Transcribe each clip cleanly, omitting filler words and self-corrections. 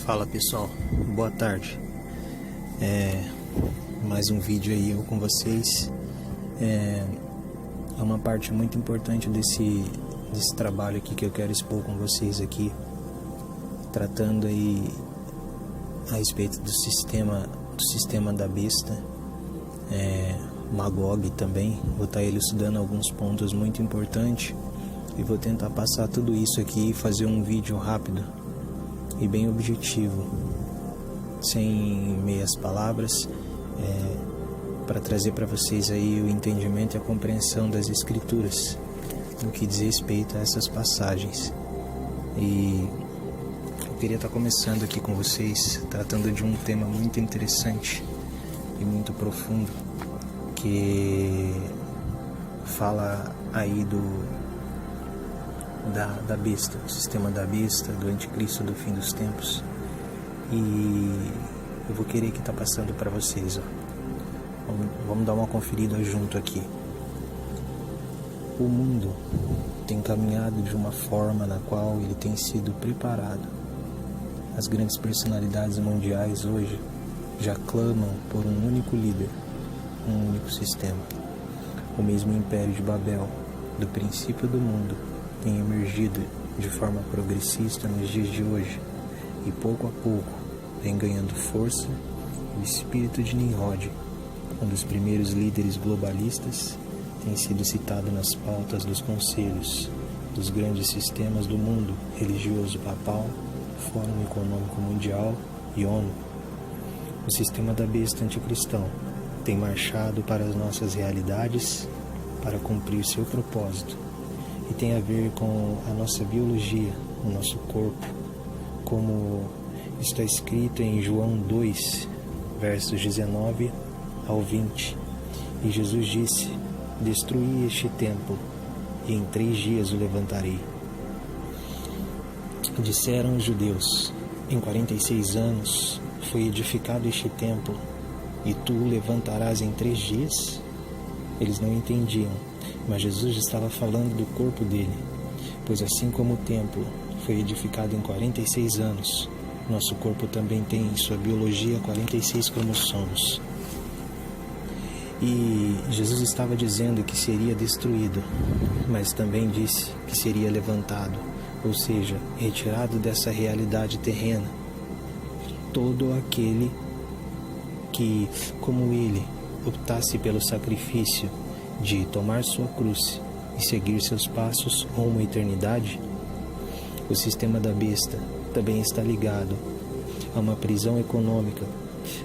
Fala pessoal, boa tarde. Mais um vídeo aí eu com vocês. É uma parte muito importante desse trabalho aqui que eu quero expor com vocês aqui, tratando aí a respeito do sistema da besta, Magog também. Vou estar elucidando alguns pontos muito importantes e vou tentar passar tudo isso aqui e fazer um vídeo rápido e bem objetivo, sem meias palavras, para trazer para vocês aí o entendimento e a compreensão das escrituras no que diz respeito a essas passagens. E eu queria estar começando aqui com vocês tratando de um tema muito interessante e muito profundo, que fala aí da besta, o sistema da besta, do anticristo do fim dos tempos. E eu vou querer que tá passando para vocês, Vamos dar uma conferida junto aqui. O mundo tem caminhado de uma forma na qual ele tem sido preparado. As grandes personalidades mundiais hoje já clamam por um único líder, um único sistema. O mesmo Império de Babel, do princípio do mundo, tem emergido de forma progressista nos dias de hoje, e pouco a pouco vem ganhando força o espírito de Nimrod, um dos primeiros líderes globalistas, tem sido citado nas pautas dos conselhos dos grandes sistemas do mundo religioso papal, Fórum Econômico Mundial e ONU. O sistema da besta anticristão tem marchado para as nossas realidades para cumprir seu propósito, e tem a ver com a nossa biologia, o nosso corpo, como está escrito em João 2, versos 19 ao 20. E Jesus disse: destruí este templo, e em 3 dias o levantarei. Disseram os judeus: em 46 anos foi edificado este templo, e tu o levantarás em 3 dias? Eles não entendiam, mas Jesus estava falando do corpo dele, pois assim como o templo foi edificado em 46 anos, nosso corpo também tem em sua biologia 46 cromossomos. E Jesus estava dizendo que seria destruído, mas também disse que seria levantado, ou seja, retirado dessa realidade terrena, todo aquele que, como ele, optasse pelo sacrifício de tomar sua cruz e seguir seus passos rumo à eternidade. O sistema da besta também está ligado a uma prisão econômica,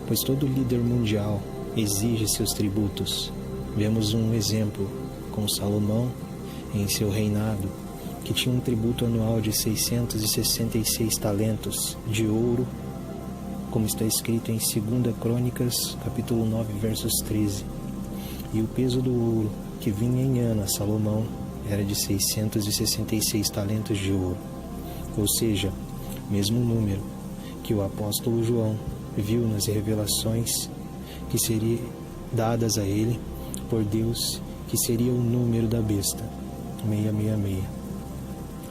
pois todo líder mundial exige seus tributos. Vemos um exemplo com Salomão em seu reinado, que tinha um tributo anual de 666 talentos de ouro, como está escrito em 2 Crônicas, capítulo 9, versos 13. E o peso do ouro que vinha em ano a Salomão era de 666 talentos de ouro, ou seja, mesmo número que o apóstolo João viu nas revelações que seriam dadas a ele por Deus, que seria o número da besta, 666.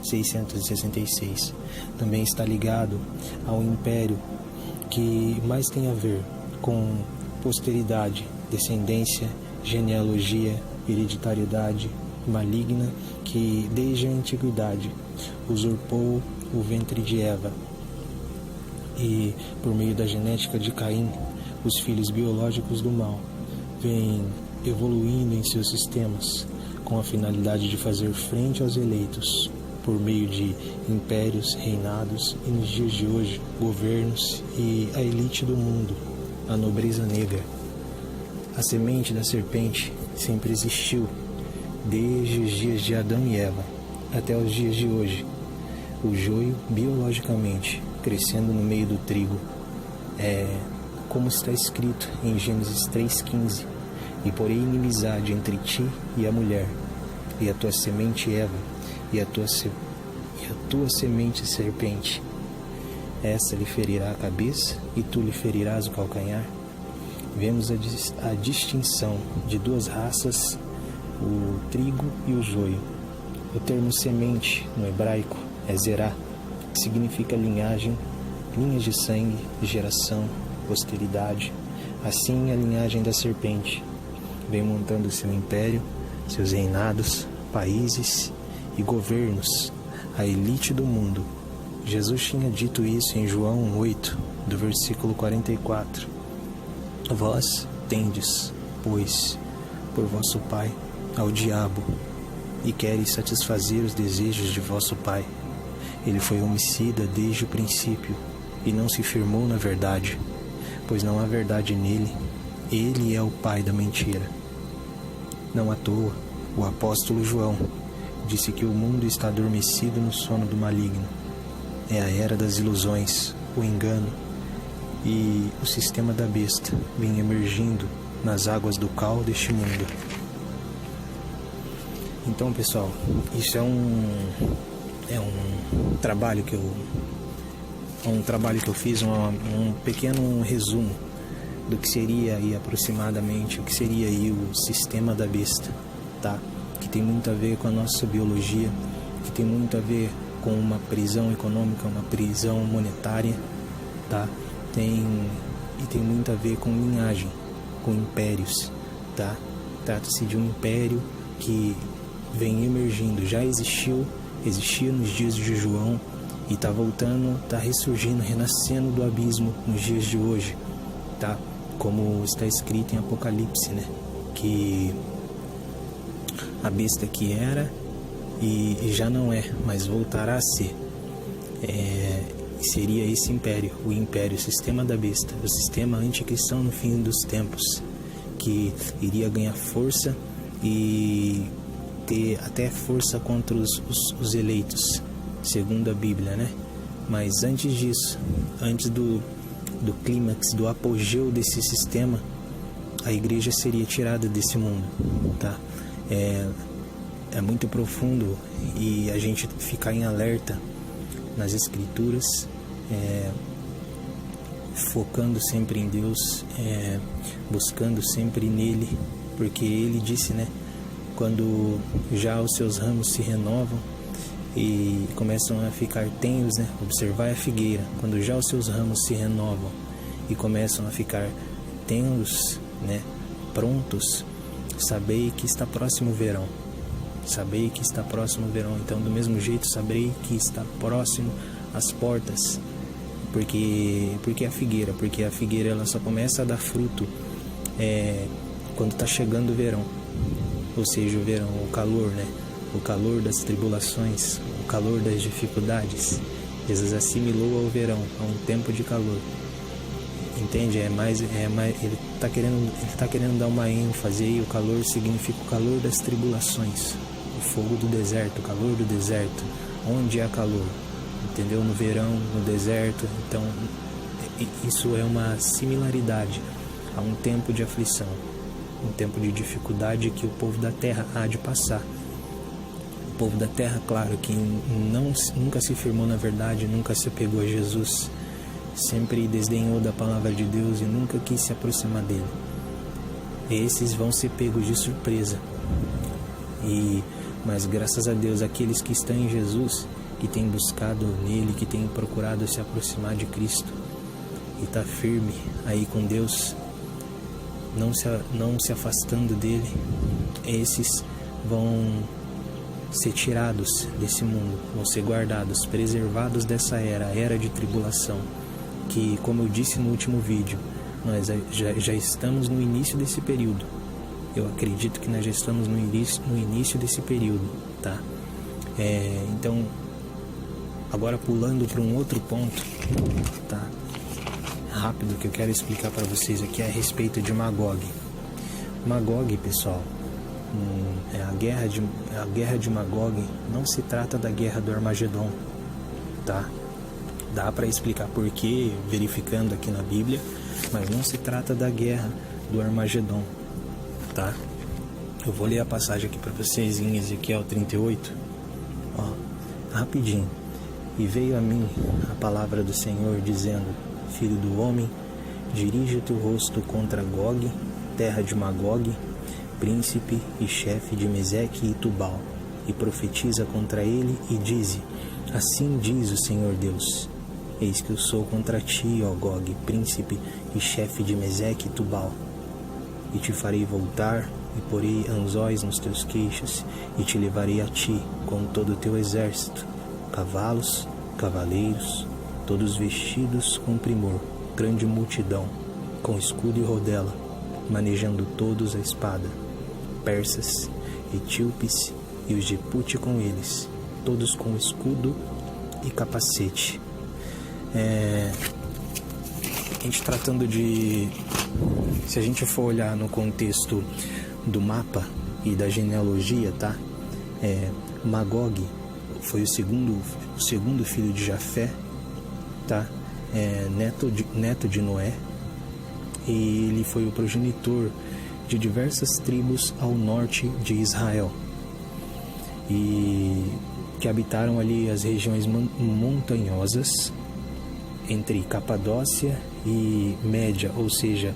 666. Também está ligado ao império, que mais tem a ver com posteridade, descendência, genealogia, hereditariedade maligna, que desde a antiguidade usurpou o ventre de Eva, e por meio da genética de Caim, os filhos biológicos do mal vêm evoluindo em seus sistemas com a finalidade de fazer frente aos eleitos por meio de impérios, reinados e, nos dias de hoje, governos e a elite do mundo, a nobreza negra. A semente da serpente sempre existiu, desde os dias de Adão e Eva até os dias de hoje. O joio, biologicamente, crescendo no meio do trigo, como está escrito em Gênesis 3,15: e porém inimizade entre ti e a mulher, e a tua semente Eva, e a tua semente serpente. Essa lhe ferirá a cabeça, e tu lhe ferirás o calcanhar. Vemos a distinção de 2 raças, o trigo e o joio. O termo semente no hebraico é zerá, que significa linhagem linhas de sangue, geração, posteridade, assim a linhagem da serpente vem montando seu império, seus reinados, países e governos, a elite do mundo. Jesus tinha dito isso em João 8, do versículo 44. Vós tendes, pois, por vosso pai ao diabo, e queres satisfazer os desejos de vosso pai. Ele foi homicida desde o princípio, e não se firmou na verdade, pois não há verdade nele. Ele é o pai da mentira. Não à toa, o apóstolo João disse que o mundo está adormecido no sono do maligno. É a era das ilusões, o engano e o sistema da besta vem emergindo nas águas do cal deste mundo. Então, pessoal, isso é um trabalho que eu fiz, um pequeno resumo do que seria aí aproximadamente, o que seria aí o sistema da besta, tá? Que tem muito a ver com a nossa biologia, que tem muito a ver com uma prisão econômica, uma prisão monetária, tá? Tem muito a ver com linhagem, com impérios, tá? Trata-se de um império que vem emergindo, já existia nos dias de João e está voltando, está ressurgindo, renascendo do abismo nos dias de hoje, tá? Como está escrito em Apocalipse, né? Que a besta que era e já não é, mas voltará a ser. Seria esse império, o império, o sistema da besta, o sistema anticristão no fim dos tempos, que iria ganhar força e ter até força contra os eleitos, segundo a Bíblia, né? Mas antes disso, antes do clímax, do apogeu desse sistema, a igreja seria tirada desse mundo, tá? É muito profundo e a gente ficar em alerta nas escrituras, focando sempre em Deus, buscando sempre nele, porque ele disse, né? Quando já os seus ramos se renovam e começam a ficar tenros, né? Observai a figueira, quando já os seus ramos se renovam e começam a ficar tenros, né? Prontos, sabei que está próximo o verão. Sabei que está próximo o verão. Então, do mesmo jeito, saberei que está próximo às portas. Porque a figueira? Porque a figueira ela só começa a dar fruto quando está chegando o verão. Ou seja, o verão, o calor, né? O calor das tribulações, o calor das dificuldades. Jesus assimilou ao verão, a um tempo de calor. Entende? Ele está querendo dar uma ênfase aí. O calor significa o calor das tribulações, o fogo do deserto, o calor do deserto. Onde há calor? Entendeu? No verão, no deserto. Então, isso é uma similaridade a um tempo de aflição, um tempo de dificuldade que o povo da terra há de passar. O povo da terra, claro, que nunca se firmou na verdade, nunca se apegou a Jesus, sempre desdenhou da palavra de Deus e nunca quis se aproximar dele. Esses vão ser pegos de surpresa. Mas graças a Deus, aqueles que estão em Jesus, que têm buscado nele, que têm procurado se aproximar de Cristo e está firme aí com Deus, não se afastando dele, esses vão ser tirados desse mundo, vão ser guardados, preservados dessa era, a era de tribulação, que, como eu disse no último vídeo, nós já estamos no início desse período. Eu acredito que nós já estamos no início desse período, tá? Então, agora pulando para um outro ponto, tá? Rápido, que eu quero explicar para vocês aqui a respeito de Magog. Magog, pessoal, a guerra de Magog não se trata da guerra do Armagedon, tá? Dá para explicar por quê, verificando aqui na Bíblia, mas não se trata da guerra do Armagedon, tá? Eu vou ler a passagem aqui para vocês em Ezequiel 38, rapidinho. E veio a mim a palavra do Senhor, dizendo: Filho do homem, dirige o teu rosto contra Gog, terra de Magog, príncipe e chefe de Meseque e Tubal, e profetiza contra ele e dize: Assim diz o Senhor Deus: Eis que eu sou contra ti, ó Gog, príncipe e chefe de Meseque e Tubal. E te farei voltar, e porei anzóis nos teus queixos, e te levarei a ti, com todo o teu exército, cavalos, cavaleiros, todos vestidos com primor, grande multidão, com escudo e rodela, manejando todos a espada, persas, etíopes e os de Pute com eles, todos com escudo e capacete. A gente tratando de... Se a gente for olhar no contexto do mapa e da genealogia, tá? Magog foi o segundo filho de Jafé, tá? Neto de Noé, e ele foi o progenitor de diversas tribos ao norte de Israel, e que habitaram ali as regiões montanhosas entre Capadócia e Média, ou seja,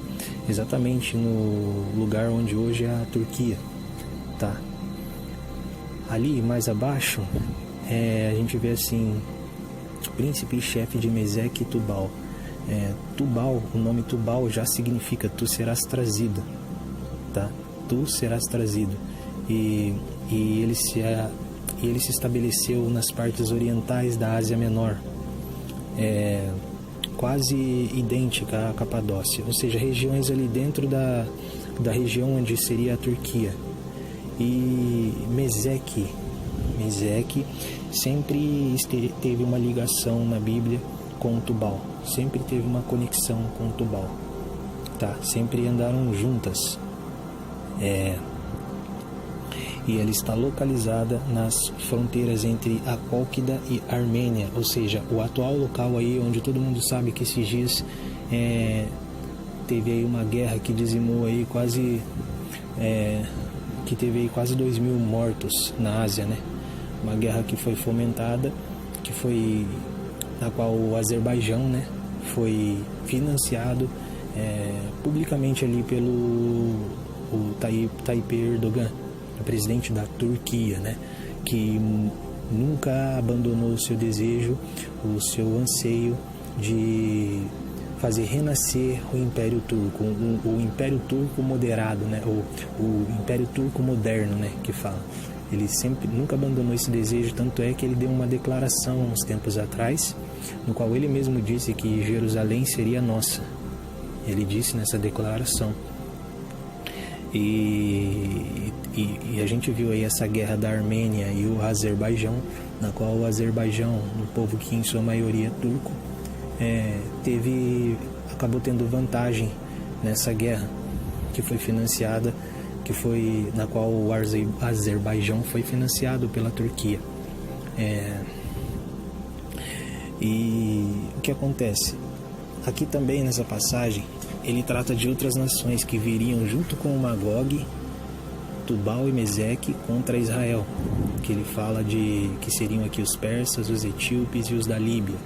exatamente no lugar onde hoje é a Turquia, tá? Ali mais abaixo a gente vê assim: príncipe e chefe de Meseque e Tubal. Tubal, o nome Tubal já significa tu serás trazido, tá? Tu serás trazido. E ele se estabeleceu nas partes orientais da Ásia Menor, quase idêntica à Capadócia, ou seja, regiões ali dentro da região onde seria a Turquia. E Meseque sempre teve uma ligação na Bíblia com Tubal, sempre teve uma conexão com Tubal, tá? Sempre andaram juntas. E ela está localizada nas fronteiras entre a Cólquida e Armênia, ou seja, o atual local aí onde todo mundo sabe que esses dias teve aí uma guerra que dizimou aí quase 2.000 mortos na Ásia, né? Uma guerra que foi fomentada, na qual o Azerbaijão, né, foi financiado publicamente ali pelo Tayyip Erdogan, o presidente da Turquia, né, que nunca abandonou o seu desejo, o seu anseio de fazer renascer o Império Turco, o Império Turco moderado, né, o Império Turco moderno, né, que fala. Ele nunca abandonou esse desejo, tanto é que ele deu uma declaração uns tempos atrás, no qual ele mesmo disse que Jerusalém seria nossa. Ele disse nessa declaração. E a gente viu aí essa guerra da Armênia e o Azerbaijão, na qual o Azerbaijão, um povo que em sua maioria é turco, acabou tendo vantagem nessa guerra que foi financiada, na qual o Azerbaijão foi financiado pela Turquia. E o que acontece? Aqui também nessa passagem ele trata de outras nações que viriam junto com o Magog, Tubal e Meseque contra Israel, que ele fala que seriam aqui os persas, os etíopes e os da Líbia.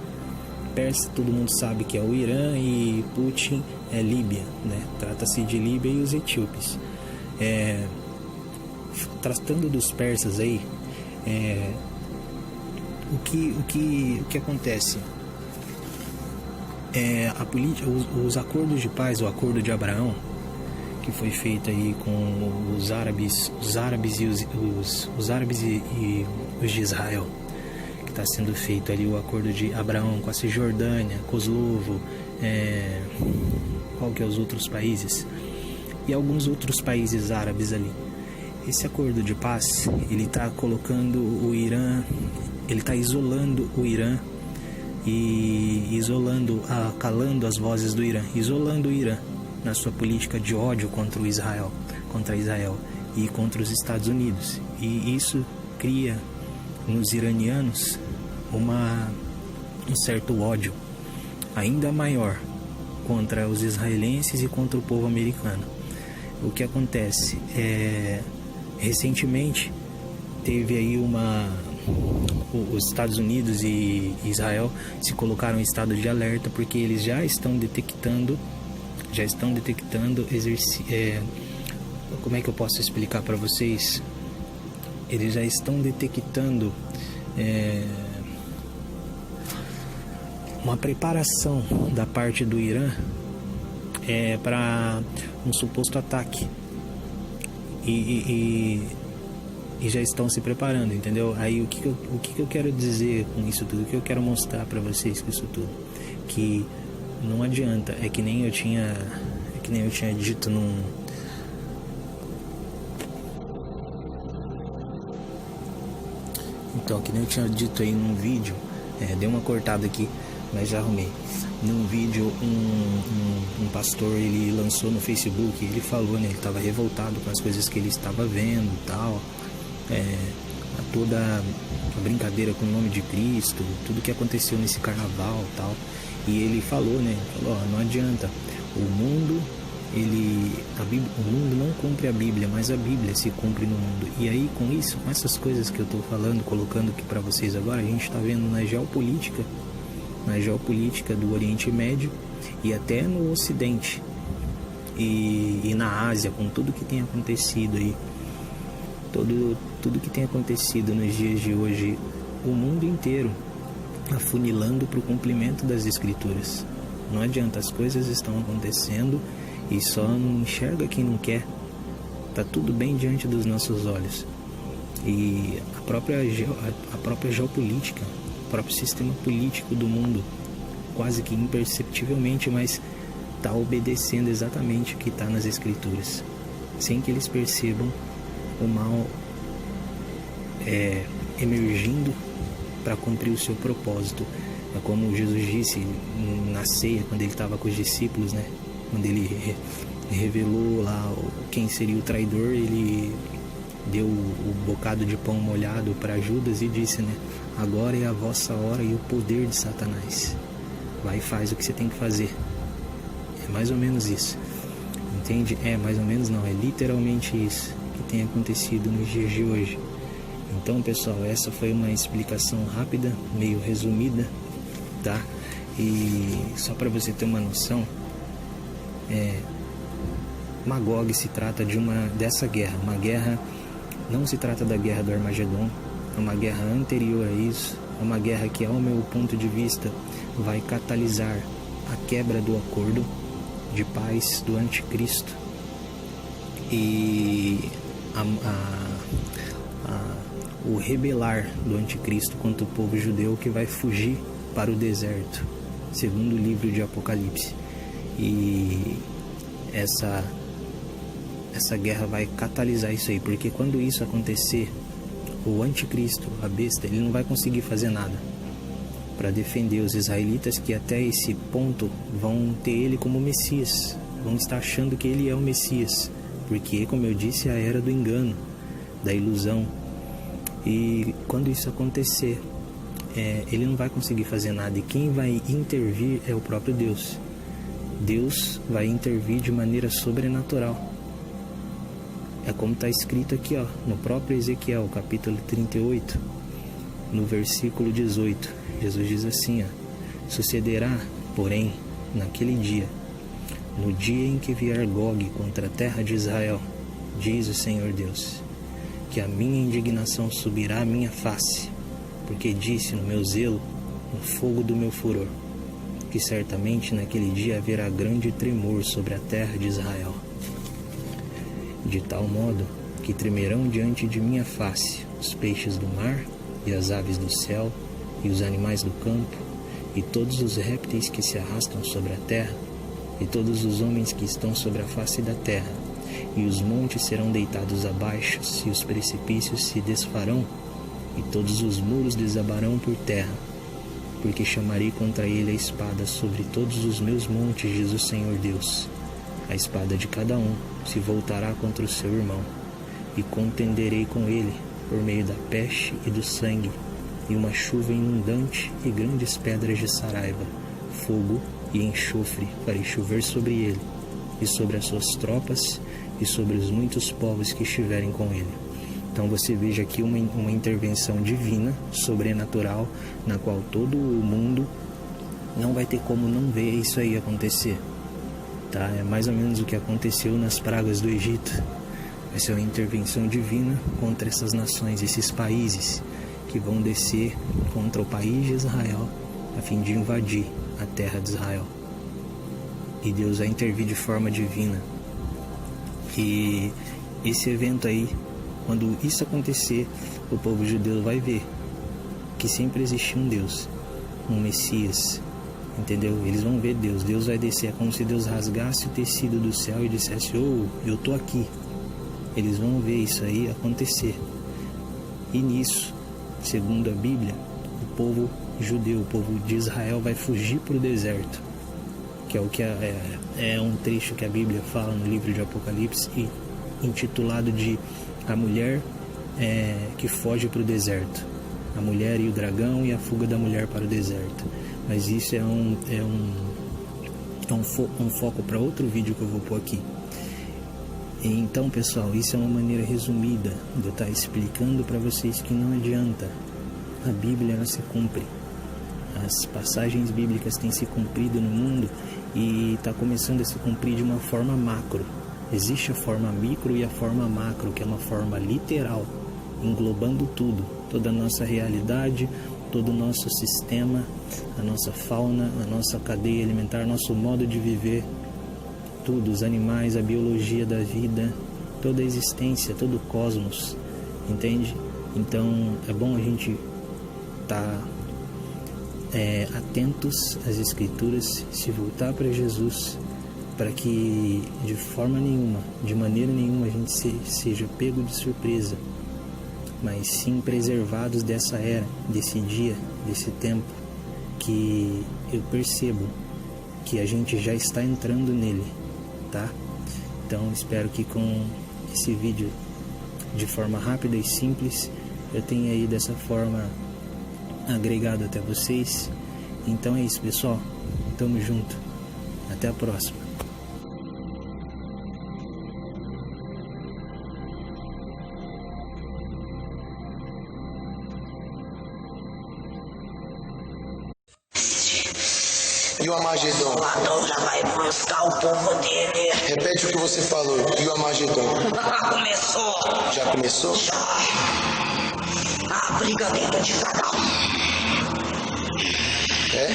Persa, todo mundo sabe que é o Irã, e Putin é Líbia, né? Trata-se de Líbia e os etíopes. Tratando dos persas aí, o que acontece? A política, os acordos de paz, o acordo de Abraão, que foi feito aí com os árabes e os de Israel, que está sendo feito ali o acordo de Abraão com a Cisjordânia, Kosovo, qual que é os outros países e alguns outros países árabes ali. Esse acordo de paz, ele está colocando o Irã, ele está isolando o Irã e calando as vozes do Irã, isolando o Irã na sua política de ódio contra Israel e contra os Estados Unidos. E isso cria nos iranianos um certo ódio ainda maior contra os israelenses e contra o povo americano. O que acontece? Recentemente teve aí os Estados Unidos e Israel se colocaram em estado de alerta, porque eles já estão detectando como é que eu posso explicar para vocês? Eles já estão detectando uma preparação da parte do Irã para um suposto ataque. E já estão se preparando, entendeu? Aí o que eu quero dizer com isso tudo? O que eu quero mostrar para vocês com isso tudo? Que não adianta, é que nem eu tinha dito que nem eu tinha dito aí num vídeo, dei uma cortada aqui, mas já arrumei. Num vídeo, um pastor, ele lançou no Facebook, ele falou, né, ele estava revoltado com as coisas que ele estava vendo e tal, toda a brincadeira com o nome de Cristo, tudo que aconteceu nesse carnaval e tal, e ele falou, não adianta, o mundo não cumpre a Bíblia, mas a Bíblia se cumpre no mundo. E aí, com isso, com essas coisas que eu estou falando, colocando aqui para vocês agora, a gente está vendo na geopolítica do Oriente Médio e até no Ocidente e na Ásia, com tudo que tem acontecido aí, tudo que tem acontecido nos dias de hoje, o mundo inteiro afunilando para o cumprimento das Escrituras. Não adianta, as coisas estão acontecendo e só não enxerga quem não quer. Tá tudo bem diante dos nossos olhos. E a própria geopolítica, o próprio sistema político do mundo, quase que imperceptivelmente, mas está obedecendo exatamente o que está nas Escrituras, sem que eles percebam o mal emergindo para cumprir o seu propósito. É como Jesus disse na ceia, quando ele estava com os discípulos, né? Quando ele revelou lá quem seria o traidor, ele deu o bocado de pão molhado para Judas e disse, né? Agora é a vossa hora e o poder de Satanás. Vai e faz o que você tem que fazer. É mais ou menos isso. Entende? Mais ou menos não, é literalmente isso que tem acontecido nos dias de hoje. Então, pessoal, essa foi uma explicação rápida, meio resumida, tá? E só para você ter uma noção, Magog se trata dessa guerra. Uma guerra, não se trata da guerra do Armagedon, é uma guerra anterior a isso, é uma guerra que, ao meu ponto de vista, vai catalisar a quebra do acordo de paz do anticristo e o rebelar do anticristo contra o povo judeu, que vai fugir para o deserto, segundo o livro de Apocalipse. E essa guerra vai catalisar isso aí, porque quando isso acontecer, o anticristo, a besta, ele não vai conseguir fazer nada para defender os israelitas, que até esse ponto vão ter ele como Messias, vão estar achando que ele é o Messias, porque, como eu disse, é a era do engano, da ilusão. E quando isso acontecer, ele não vai conseguir fazer nada, e quem vai intervir é o próprio Deus. Deus vai intervir de maneira sobrenatural. É como está escrito aqui, no próprio Ezequiel, capítulo 38, no versículo 18. Jesus diz assim, sucederá, porém, naquele dia, no dia em que vier Gog contra a terra de Israel, diz o Senhor Deus, que a minha indignação subirá à minha face, porque disse no meu zelo, no fogo do meu furor, que certamente naquele dia haverá grande tremor sobre a terra de Israel, de tal modo que tremerão diante de minha face os peixes do mar e as aves do céu e os animais do campo e todos os répteis que se arrastam sobre a terra e todos os homens que estão sobre a face da terra, e os montes serão deitados abaixo e os precipícios se desfarão e todos os muros desabarão por terra, porque chamarei contra ele a espada sobre todos os meus montes, diz o Senhor Deus. A espada de cada um se voltará contra o seu irmão, e contenderei com ele por meio da peste e do sangue, e uma chuva inundante e grandes pedras de saraiva, fogo e enxofre farei chover sobre ele, e sobre as suas tropas, e sobre os muitos povos que estiverem com ele. Então você veja aqui uma intervenção divina, sobrenatural, na qual todo o mundo não vai ter como não ver isso aí acontecer. Tá? É mais ou menos o que aconteceu nas pragas do Egito. Vai ser uma intervenção divina contra essas nações, esses países que vão descer contra o país de Israel a fim de invadir a terra de Israel. E Deus vai intervir de forma divina. E esse evento aí, quando isso acontecer, o povo judeu vai ver que sempre existiu um Deus, um Messias, entendeu? Eles vão ver Deus, Deus vai descer, é como se Deus rasgasse o tecido do céu e dissesse: oh, eu tô aqui. Eles vão ver isso aí acontecer. E nisso, segundo a Bíblia, o povo judeu, o povo de Israel vai fugir para o deserto, que é o que é um trecho que a Bíblia fala no livro de Apocalipse, intitulado de a mulher que foge para o deserto, a mulher e o dragão e a fuga da mulher para o deserto. Mas isso é um foco para outro vídeo que eu vou pôr aqui. Então, pessoal, isso é uma maneira resumida de eu estar explicando para vocês que não adianta. A Bíblia, ela se cumpre. As passagens bíblicas têm se cumprido no mundo e está começando a se cumprir de uma forma macro. Existe a forma micro e a forma macro, que é uma forma literal, englobando tudo, toda a nossa realidade, todo o nosso sistema, a nossa fauna, a nossa cadeia alimentar, nosso modo de viver, tudo, os animais, a biologia da vida, toda a existência, todo o cosmos, entende? Então é bom a gente estar atentos às Escrituras, se voltar para Jesus, para que de forma nenhuma, de maneira nenhuma a gente seja pego de surpresa, mas sim preservados dessa era, desse dia, desse tempo, que eu percebo que a gente já está entrando nele, tá? Então espero que com esse vídeo, de forma rápida e simples, eu tenha aí dessa forma agregado até vocês. Então é isso, pessoal, tamo junto, até a próxima. E o Armagedon? O Adão já vai buscar o povo dele. Repete o que você falou. E o Armagedon? Começou. Já começou? Já. A briga dentro de cada um. É?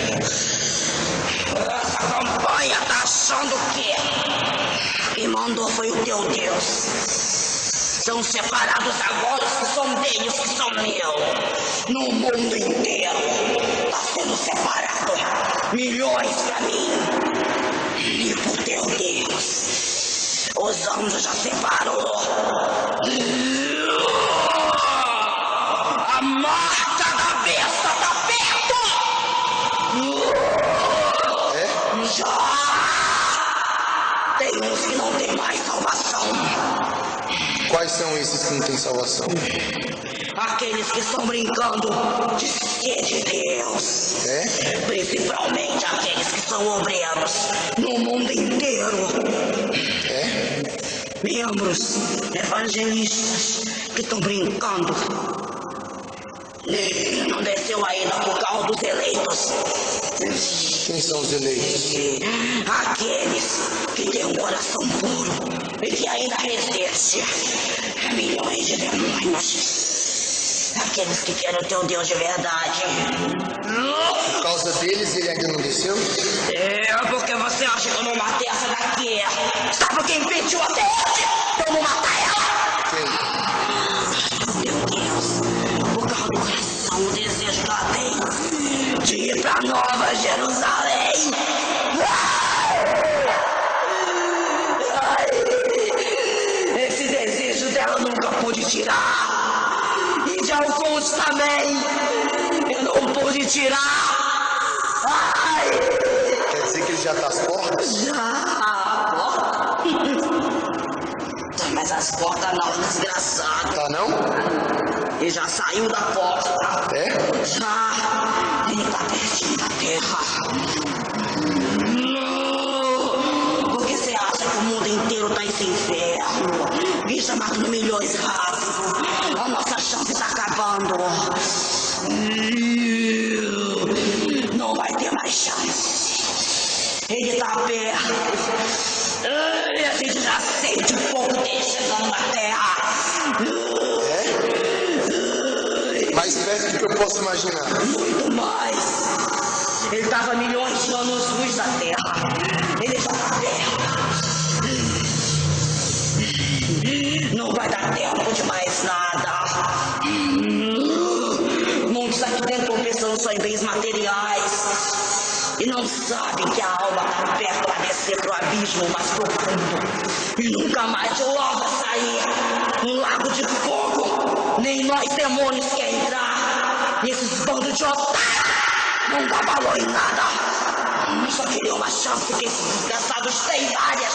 Essa campanha tá achando que quem mandou foi o teu Deus. São separados agora os que são dele, os que são meus. No mundo inteiro tá sendo separado. Milhões pra mim e pro teu Deus. Os anjos já separou. A marca da besta tá perto. É? Já. Tem uns que não tem mais salvação. Quais são esses que não têm salvação? Aqueles que estão brincando de ser de Deus. É? Principalmente aqueles que são obreiros no mundo inteiro. É? Membros evangelistas que estão brincando. Não desceu ainda pro carro dos eleitos. Quem são os eleitos? Aqueles que têm um coração puro e que ainda resiste a milhões de demônios. Aqueles que querem o teu Deus de verdade. Por causa deles ele ainda não desceu? É, porque você acha que eu não matei essa daqui? Sabe quem pediu até hoje? Eu não matar ela? Quem? Meu Deus, por causa do coração, o desejo que ela tem de ir pra Nova Jerusalém. Esse desejo dela nunca pude tirar. E de alguns também eu não pude tirar. Ai. Quer dizer que ele já tá às portas? Já. Porta? Mas as portas não, desgraçado. Tá não? Ele já saiu da porta. É? Já. Ele tá pertinho da terra. Por que você acha que o mundo inteiro tá esse inferno? Bicha matando milhões rápido. A nossa chance tá acabando. Não vai ter mais chance. Ele tá perto. E a gente já sente o fogo dele chegando na terra. É? Mais perto do que eu posso imaginar. Muito mais. Ele estava a milhões de anos-luz da Terra. Ele já está perto. Não vai dar tempo de mais nada. Muitos aqui dentro estão pensando só em bens materiais. E não sabem que a alma está perto para descer pro abismo mais profundo. E nunca mais de lá vai sair. Um lago de fogo. Nem nós demônios quer entrar. E esses bandos de otários não dá valor em nada. Só queria uma chance que esses desgraçados têm várias.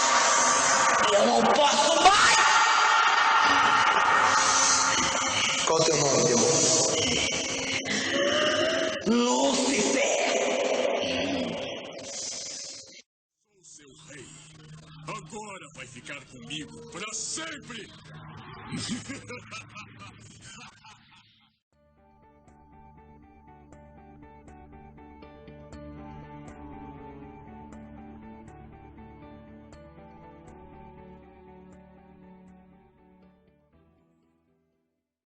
E eu não posso mais. Qual é o teu nome, demônio? Lúcifer. Sou seu rei. Agora vai ficar comigo para sempre.